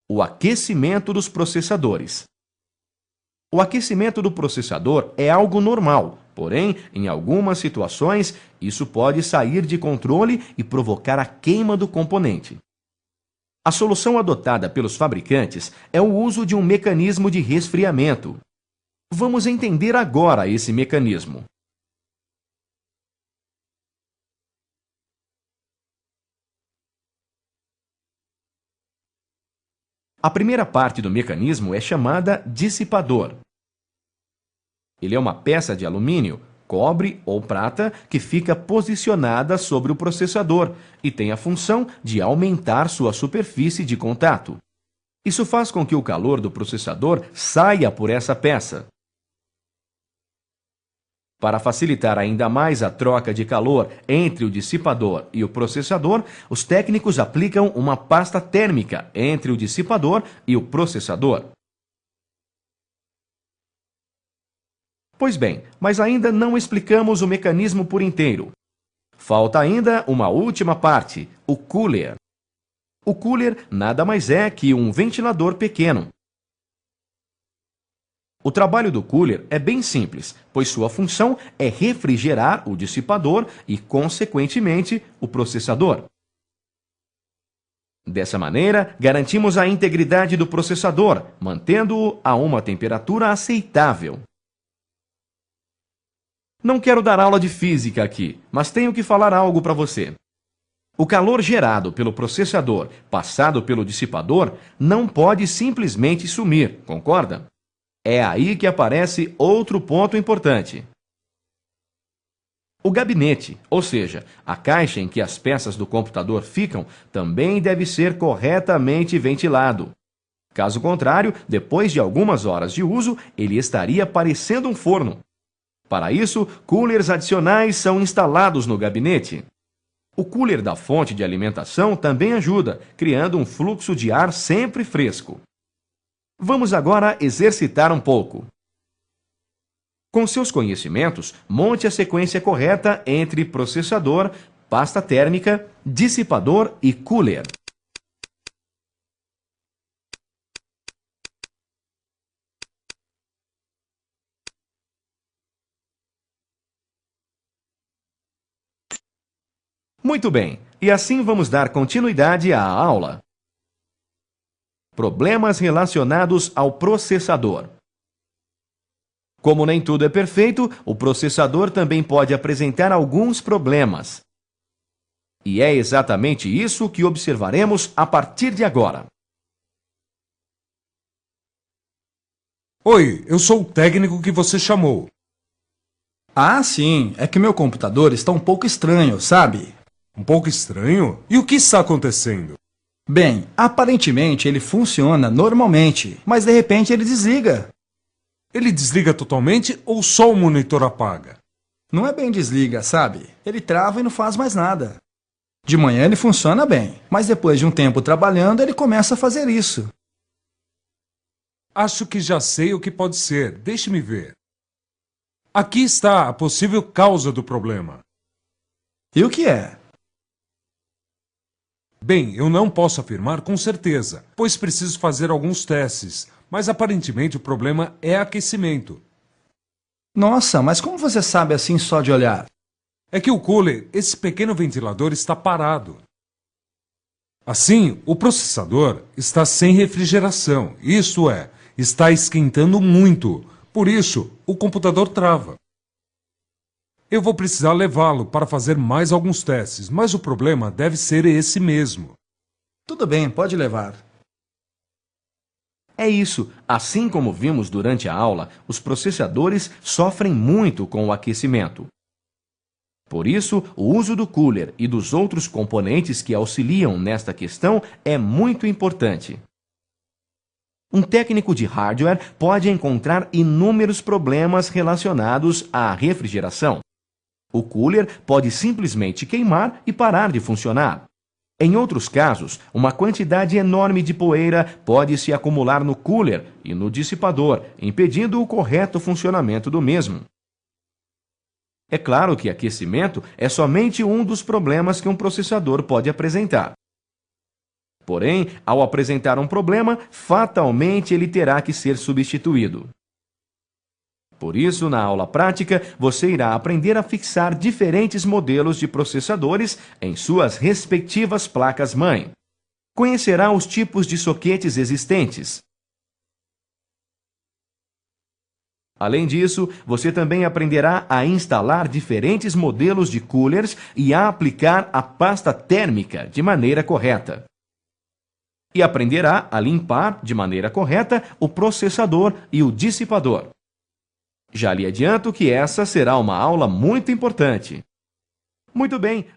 O aquecimento dos processadores. O aquecimento do processador é algo normal, porém, em algumas situações, isso pode sair de controle e provocar a queima do componente. A solução adotada pelos fabricantes é o uso de um mecanismo de resfriamento. Vamos entender agora esse mecanismo. A primeira parte do mecanismo é chamada dissipador. Ele é uma peça de alumínio, cobre ou prata que fica posicionada sobre o processador e tem a função de aumentar sua superfície de contato. Isso faz com que o calor do processador saia por essa peça. Para facilitar ainda mais a troca de calor entre o dissipador e o processador, os técnicos aplicam uma pasta térmica entre o dissipador e o processador. Pois bem, mas ainda não explicamos o mecanismo por inteiro. Falta ainda uma última parte, o cooler. O cooler nada mais é que um ventilador pequeno. O trabalho do cooler é bem simples, pois sua função é refrigerar o dissipador e, consequentemente, o processador. Dessa maneira, garantimos a integridade do processador, mantendo-o a uma temperatura aceitável. Não quero dar aula de física aqui, mas tenho que falar algo para você. O calor gerado pelo processador, passado pelo dissipador, não pode simplesmente sumir, concorda? É aí que aparece outro ponto importante. O gabinete, ou seja, a caixa em que as peças do computador ficam, também deve ser corretamente ventilado. Caso contrário, depois de algumas horas de uso, ele estaria parecendo um forno. Para isso, coolers adicionais são instalados no gabinete. O cooler da fonte de alimentação também ajuda, criando um fluxo de ar sempre fresco. Vamos agora exercitar um pouco. Com seus conhecimentos, monte a sequência correta entre processador, pasta térmica, dissipador e cooler. Muito bem, e assim vamos dar continuidade à aula. Problemas relacionados ao processador. Como nem tudo é perfeito, o processador também pode apresentar alguns problemas. E é exatamente isso que observaremos a partir de agora. Oi, eu sou o técnico que você chamou. Ah, sim, é que meu computador está um pouco estranho, sabe? Um pouco estranho? E o que está acontecendo? Bem, aparentemente ele funciona normalmente, mas de repente ele desliga. Ele desliga totalmente ou só o monitor apaga? Não é bem desliga, sabe? Ele trava e não faz mais nada. De manhã ele funciona bem, mas depois de um tempo trabalhando ele começa a fazer isso. Acho que já sei o que pode ser. Deixe-me ver. Aqui está a possível causa do problema. E o que é? Bem, eu não posso afirmar com certeza, pois preciso fazer alguns testes, mas aparentemente o problema é aquecimento. Nossa, mas como você sabe assim só de olhar? É que o cooler, esse pequeno ventilador, está parado. Assim, o processador está sem refrigeração, isto é, está esquentando muito. Por isso, o computador trava. Eu vou precisar levá-lo para fazer mais alguns testes, mas o problema deve ser esse mesmo. Tudo bem, pode levar. É isso. Assim como vimos durante a aula, os processadores sofrem muito com o aquecimento. Por isso, o uso do cooler e dos outros componentes que auxiliam nesta questão é muito importante. Um técnico de hardware pode encontrar inúmeros problemas relacionados à refrigeração. O cooler pode simplesmente queimar e parar de funcionar. Em outros casos, uma quantidade enorme de poeira pode se acumular no cooler e no dissipador, impedindo o correto funcionamento do mesmo. É claro que aquecimento é somente um dos problemas que um processador pode apresentar. Porém, ao apresentar um problema, fatalmente ele terá que ser substituído. Por isso, na aula prática, você irá aprender a fixar diferentes modelos de processadores em suas respectivas placas-mãe. Conhecerá os tipos de soquetes existentes. Além disso, você também aprenderá a instalar diferentes modelos de coolers e a aplicar a pasta térmica de maneira correta. E aprenderá a limpar de maneira correta o processador e o dissipador. Já lhe adianto que essa será uma aula muito importante. Muito bem.